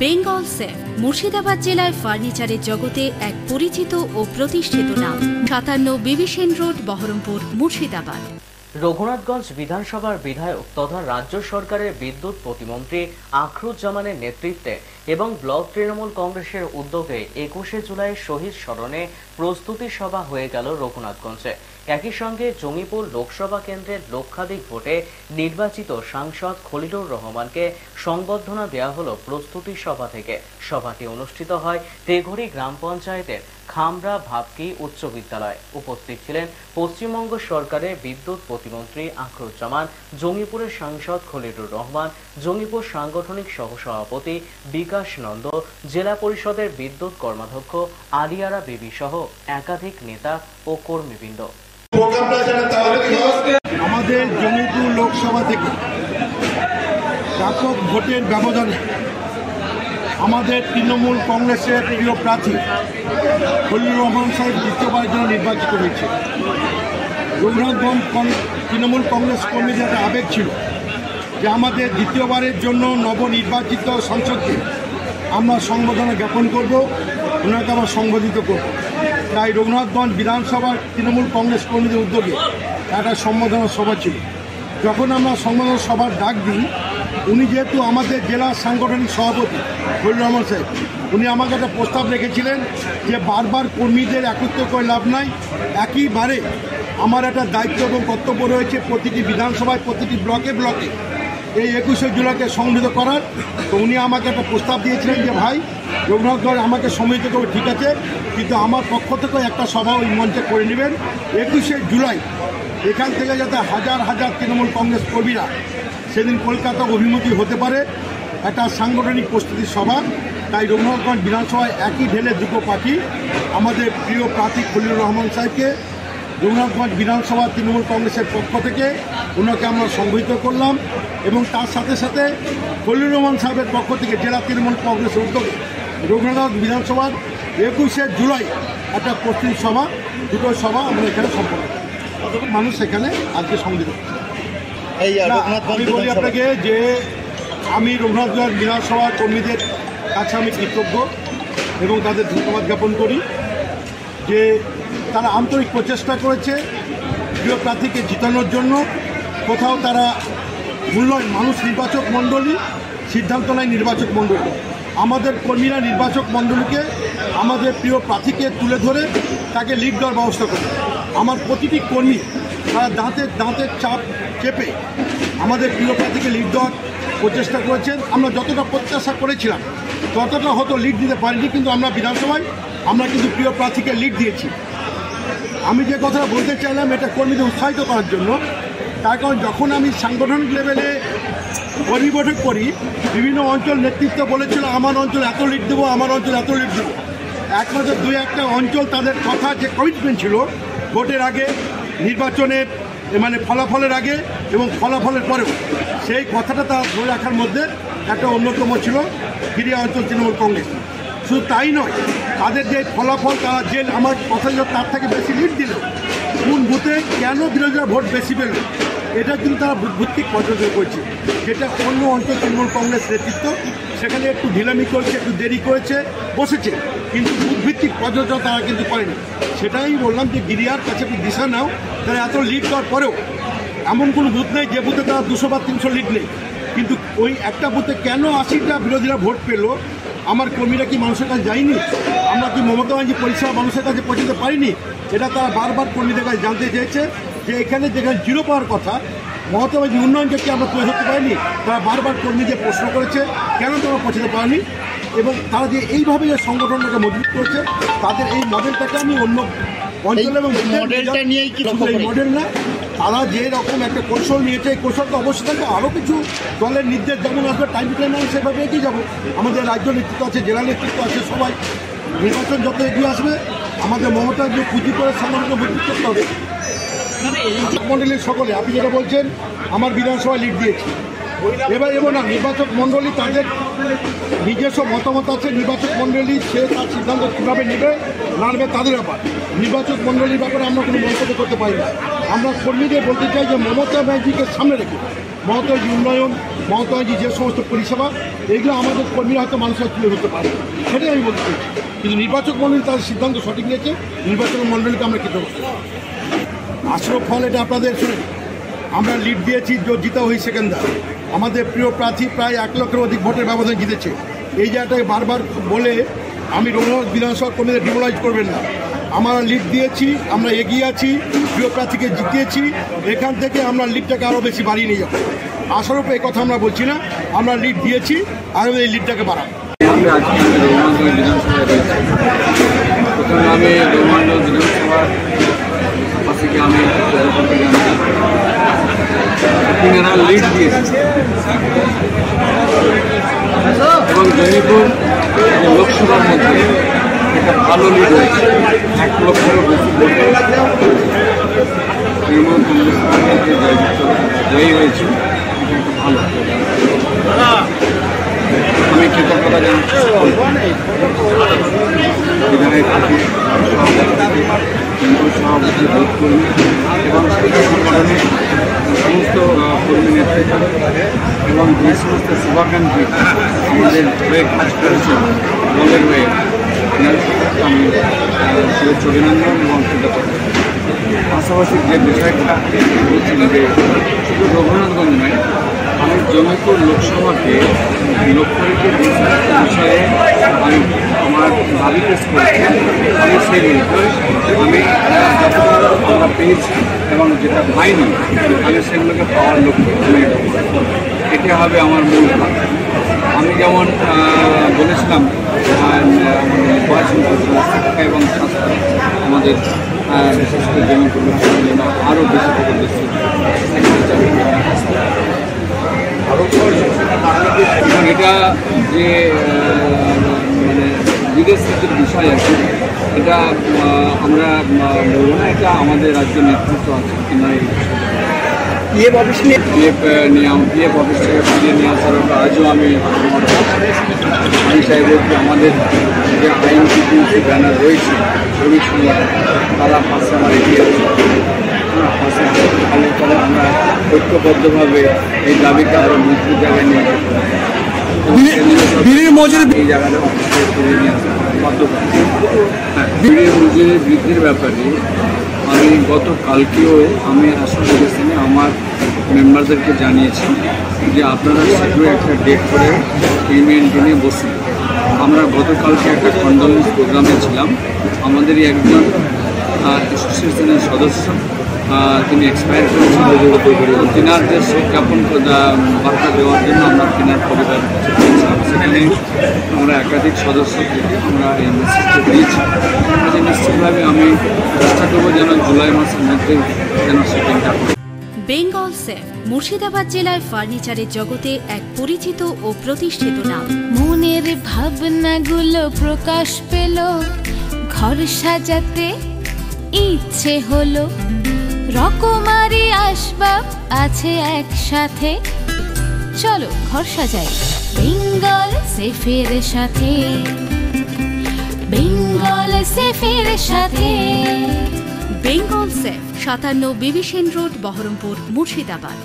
Bengal safe Murshidabad জেলায় ফার্নিচারের জগতে এক পরিচিত ও প্রতিষ্ঠিত নাম। 57 বিবি সেন রোড, বহরমপুর, মুর্শিদাবাদ। রঘুনাথগঞ্জ বিধানসভার বিধায়ক তথা রাজ্য সরকারের বিদ্যুৎ প্রতিমন্ত্রী আখরুজ্জামানের নেতৃত্বে এবং ব্লক তৃণমূল কংগ্রেসের উদ্যোগে 21শে জুলাই শহীদ স্মরণে প্রস্তুতি সভা হয়ে গেল রঘুনাথগঞ্জে। একই সঙ্গে জঙ্গিপুর লোকসভা কেন্দ্রের লক্ষাধিক ভোটে নির্বাচিত সাংসদ খলিলুর রহমানকে সংবর্ধনা দেওয়া হলো প্রস্তুতি সভা থেকে। সভাটি অনুষ্ঠিত হয় তেঘড়ি গ্রাম পঞ্চায়েতের খামরা ভাবকি উচ্চ বিদ্যালয়ে। উপস্থিত ছিলেন পশ্চিমবঙ্গ সরকারের বিদ্যুৎ প্রতিমন্ত্রী আখরুজ্জামান, জঙ্গিপুরের সাংসদ খলিলুর রহমান, জঙ্গিপুর সাংগঠনিক সহসভাপতি বিকাশ নন্দ, জেলা পরিষদের বিদ্যুৎ কর্মাধ্যক্ষ আলিয়ারা বিবি সহ একাধিক নেতা ও কর্মীবৃন্দ। আমাদের জঙ্গিপুর লোকসভা থেকে ব্যাপক ভোটের ব্যবধানে আমাদের তৃণমূল কংগ্রেসের প্রিয় প্রার্থী খলিলুর রহমান সাহেব দ্বিতীয়বারের জন্য নির্বাচিত হয়েছে। রঘুনাথগঞ্জ তৃণমূল কংগ্রেস কর্মীদের একটা আবেগ ছিল যে আমাদের দ্বিতীয়বারের জন্য নবনির্বাচিত সংসদকে আমরা সংবর্ধনা জ্ঞাপন করব, ওনাকে আমরা সংবোধিত করব। তাই রঘুনাথগঞ্জ বিধানসভার তৃণমূল কংগ্রেস কর্মীদের উদ্যোগে একটা সম্বোধনা সভা ছিল। যখন আমরা সম্বোধনা সভার ডাক দিই, উনি যেহেতু আমাদের জেলার সাংগঠনিক সভাপতি খলিলুর রহমান সাহেব, উনি আমাকে একটা প্রস্তাব রেখেছিলেন যে বারবার কর্মীদের একত্র করে লাভ নাই, একইবারে আমার একটা দায়িত্ব এবং কর্তব্য রয়েছে প্রতিটি বিধানসভায়, প্রতিটি ব্লকে ব্লকে এই 21শে জুলাইকে সংগঠিত করার। তো উনি আমাকে একটা প্রস্তাব দিয়েছিলেন যে ভাই, রঘুনাথগঞ্জ আমাকে সম্মিলিত করবে, ঠিক আছে, কিন্তু আমার পক্ষ থেকে একটা সভা ওই মঞ্চে করে নেবেন 21শে জুলাই। এখান থেকে যাতে হাজার হাজার তৃণমূল কংগ্রেস কর্মীরা সেদিন কলকাতা অভিমুখী হতে পারে, একটা সাংগঠনিক প্রস্তুতি সভা। তাই রঘুনাথগঞ্জ বিধানসভায় একই ঢেলে দুটো পাখি, আমাদের প্রিয় প্রার্থী খলিলুর রহমান সাহেবকে রঘুনাথগঞ্জ বিধানসভা তৃণমূল কংগ্রেসের পক্ষ থেকে ওনাকে আমরা সংগঠিত করলাম, এবং তার সাথে সাথে খলিলুর রহমান সাহেবের পক্ষ থেকে জেলা তৃণমূল কংগ্রেসের উদ্যোগে রঘুনাথগঞ্জ বিধানসভার 21শে জুলাই একটা প্রস্তুতি সভা, দুটো সভা আমরা এখানে সম্পন্ন করি। মানুষ এখানে আজকে সংগঠিত। আমি বলি আপনাকে যে আমি রঘুনাথগঞ্জ বিধানসভা কর্মীদের কাছে আমি কৃতজ্ঞ এবং তাদের ধন্যবাদ জ্ঞাপন করি যে তারা আন্তরিক প্রচেষ্টা করেছে প্রিয় প্রার্থীকে জিতানোর জন্য। কোথাও তারা মূল্যায়ন, মানুষ নির্বাচক মণ্ডলী সিদ্ধান্ত নেয়, নির্বাচক মণ্ডলী আমাদের কর্মীরা নির্বাচক মণ্ডলীকে আমাদের প্রিয় প্রার্থীকে তুলে ধরে তাকে লিড দেওয়ার ব্যবস্থা করে। আমার প্রতিটি কর্মী তারা দাঁতের চাপ চেপে আমাদের প্রিয় প্রার্থীকে লিড দেওয়ার প্রচেষ্টা করেছেন। আমরা যতটা প্রত্যাশা করেছিলাম ততটা হয়তো লিড দিতে পারিনি, কিন্তু আমরা বিধানসভায় আমরা কিন্তু প্রিয় প্রার্থীকে লিড দিয়েছি। আমি যে কথাটা বলতে চাইলাম এটা কর্মীদের উৎসাহিত করার জন্য, তার কারণ যখন আমি সাংগঠনিক লেভেলে কর্মী বৈঠক করি, বিভিন্ন অঞ্চল নেতৃত্ব বলেছিল আমার অঞ্চল এত লিড দেবো, আমার অঞ্চল এত লিড দেবো। একমাত্র দুই একটা অঞ্চল তাদের কথা যে কমিটমেন্ট ছিল ভোটের আগে, নির্বাচনের মানে ফলাফলের আগে এবং ফলাফলের পরেও, সেই কথাটা তারা ধরে রাখার মধ্যে একটা অন্যতম ছিল ফিরিয়া অঞ্চল তৃণমূল কংগ্রেস। শুধু তাই নয়, তাদের যে ফলাফল তারা যে আমার কথা তার থেকে বেশি লিড দিল, কোন বুথে কেন বিরোধীরা ভোট বেশি পেল, এটা কিন্তু তারা বুথভিত্তিক পর্যবেক্ষণ করছে, যেটা অন্য অঞ্চল তৃণমূল কংগ্রেস নেতৃত্ব সেখানে একটু ঢিলামি করেছে, একটু দেরি করেছে, বসেছে, কিন্তু বুথভিত্তিক পর্যবেক্ষণ তারা কিন্তু করেনি। সেটাই বললাম যে গিরিয়ার কাছে একটু দিশা নাও, তারা এত লিড দেওয়ার পরেও এমন কোনো বুথ নেই যে বুথে তারা 200 বা 300 লিড নেই, কিন্তু ওই একটা বুথে কেন 80টা বিরোধীরা ভোট পেল। আমার কর্মীরা কি মানুষের কাছে যায়নি? আমরা কি মমতা ব্যানার্জি পরিষেবা মানুষের কাছে পৌঁছতে পারিনি? এটা তারা বারবার কর্মীদের কাছে জানতে চেয়েছে যে এখানে যেখানে জিরো পাওয়ার কথা, মমতা ব্যানার্জি উন্নয়নকে কি আমরা তুলে ধরতে পারিনি? তারা বারবার কর্মীদের প্রশ্ন করেছে কেন তোমরা পৌঁছতে পারেনি, এবং তারা যে এইভাবে যে সংগঠনটাকে মজবুত করেছে, তাদের এই মডেলটাকে আমি অন্য অঞ্চল এবং মডেলটা নিয়েই কি মডেল না, তারা যে রকম একটা কৌশল নিয়েছে, এই কৌশলটা অবশ্যই থাকবে। আরও কিছু দলের নির্দেশ যেমন আসবে, টাইম টু টাইম আমি সেভাবে এগিয়ে যাবো। আমাদের রাজ্য নেতৃত্ব আছে, জেলা নেতৃত্ব আছে, সবাই নির্বাচন যত এগিয়ে আসবে আমাদের মমতা যে পুঁজি করে সংগঠন মজবুত করতে হবে। এই মণ্ডলীর সকলে আপনি যেটা বলছেন, আমার বিধানসভায় লিড দিয়েছি, এবার এবং না নির্বাচক মণ্ডলী তাদের নিজস্ব মতামত আছে, নির্বাচক মণ্ডলী সে তার সিদ্ধান্ত কীভাবে নেবে না নেবে তাদের ব্যাপার। নির্বাচক মণ্ডলীর ব্যাপারে আমরা কোনো মন্তব্য করতে পারি না। আমরা কর্মীদের বলতে চাই যে মমতা ব্যানার্জিকে সামনে রেখে মমতা ব্যানার্জি উন্নয়ন, মমতা ব্যানার্জি যে সমস্ত পরিষেবা এগুলো আমাদের কর্মীরা হয়তো মানুষের তুলে ধরতে পারে, সেটাই আমি বলতে চাই। কিন্তু নির্বাচক মণ্ডলী তাদের সিদ্ধান্ত সঠিক নিয়েছে, নির্বাচক মণ্ডলীকে আমরা কৃতজ্ঞ। আসল ফল এটা আপনাদের শুনে আমরা লিড দিয়েছি, জিতা হই সেকেন্ডার। আমাদের প্রিয় প্রার্থী প্রায় 1 লক্ষের অধিক ভোটের ব্যবধানে জিতেছে। এই জায়গাটাকে বারবার বলে আমি রঘুনাথ বিধানসভা কর্মীদের ডিমোলাইজ করবেন না। আমরা লিড দিয়েছি, আমরা এগিয়ে আছি, প্রিয় প্রার্থীকে জিতিয়েছি। এখান থেকে আমরা লিডটাকে আরও বেশি বাড়িয়ে নিয়ে যাবো। আসরূপ এই কথা আমরা বলছি না, আমরা লিড দিয়েছি, আরও এই লিডটাকে বাড়াবো। আমি আজকে রঘুনাথগঞ্জ বিধানসভায় রয়েছি। প্রথমে আমি রঘুনাথগঞ্জ বিধানসভার পাশে আমি তিনারা লিড দিয়েছি এবং জয়ীপুর লোকসভার মধ্যে একটা ভালো লিড হয়েছে। 1 লক্ষেরও বেশি তৃণমূল কংগ্রেস জয়ী হয়েছে, এটা একটা ভালো। আমি কৃতজ্ঞতা জানাচ্ছি বিধায়ক সভাপতি, কেন্দ্রীয় সভাপতি, বুথ কর্মী এবং সংগঠনের সমস্ত কর্মী নেতৃত্ব এবং যে সমস্ত শুভাকাঙ্ক্ষী আমাদের হয়ে কাজ করেছেন দলের হয়ে আমি শুভেচ্ছা অভিনন্দন এবং কৃতজ্ঞতা। পাশাপাশি যে বিষয়টা বলছেন যে শুধু রঘুনাথগঞ্জ নয়, আমি জমিপুর লোকসভাকে লক্ষ্য রেখে যে বিষয়ে আমি আমার দাবি পেশ করেছি, আমি সেগুলো আমি আমরা পেয়েছি এবং যেটা পাইনি আমি সেগুলোকে পাওয়ার লক্ষ্যে এটা হবে আমার মূল কাজ। আমি যেমন বলেছিলাম নির্বাচন শিক্ষা এবং স্বাস্থ্য আমাদের বিশেষ করে জমিপুর লোকসভার জন্য আরও বেশি থেকে বেশি এবং এটা যে মানে বিদেশ নীতির বিষয় আছে, এটা আমরা বলবো না, এটা আমাদের রাজ্য নেতৃত্ব আছে কিনা এই পিএফ অফিস নিয়ে পিএফ অফিস থেকে ফিরিয়ে নিয়ে আসার আজও আমি সাহেবের যে আমাদের যে আইনজীবী ব্যানার রয়েছে শ্রমিক সংগঠন তারা পাশে আমার এগিয়ে আছে, পাশে ভালো করে আমরা ঐক্যবদ্ধভাবে এই দাবিকে আরও মজবুত জায়গায় নিয়ে যেতে এই জায়গাটা অফিসে ফিরিয়ে নিয়ে আসা বাধ্যতা। হ্যাঁ, বিড়ির মজুরি বৃদ্ধির ব্যাপারে আমি গতকালকেও আমি অ্যাসোসিয়েশনে আমার মেম্বারদেরকে জানিয়েছি যে আপনারা শীঘ্রই একটা ডেট করে পেমেন্ট নিয়ে বসুন। আমরা গতকালকে একটা কন্ডোলেন্স প্রোগ্রামে ছিলাম। আমাদেরই একজন অ্যাসোসিয়েশনের সদস্য তিনি এক্সপায়ার করেছেন, তিনারদের শোক জ্ঞাপন বার্তা দেওয়ার জন্য আমরা তিনার পরিবার সেখানে আমরা একাধিক সদস্য থেকে আমরা এই মেসেজটা দিয়েছি যে নিশ্চিতভাবে আমি চেষ্টা করবো যেন জুলাই মাসের মধ্যে যেন সেখানটা। বেঙ্গল সেফ মুর্শিদাবাদ জেলায় ফার্নিচারের জগতে এক পরিচিত ও প্রতিষ্ঠিত নাম। মনের ভাবনাগুলো প্রকাশ পেল, ঘর সাজাতে ইচ্ছে হলো, রকমারি আসবাব আছে একসাথে, চলো ঘর সাজাই বেঙ্গল সেফের সাথে, বেঙ্গল সেফের সাথে। Bengal safe 57 বিবিসেন road, Baharampur, Murshidabad.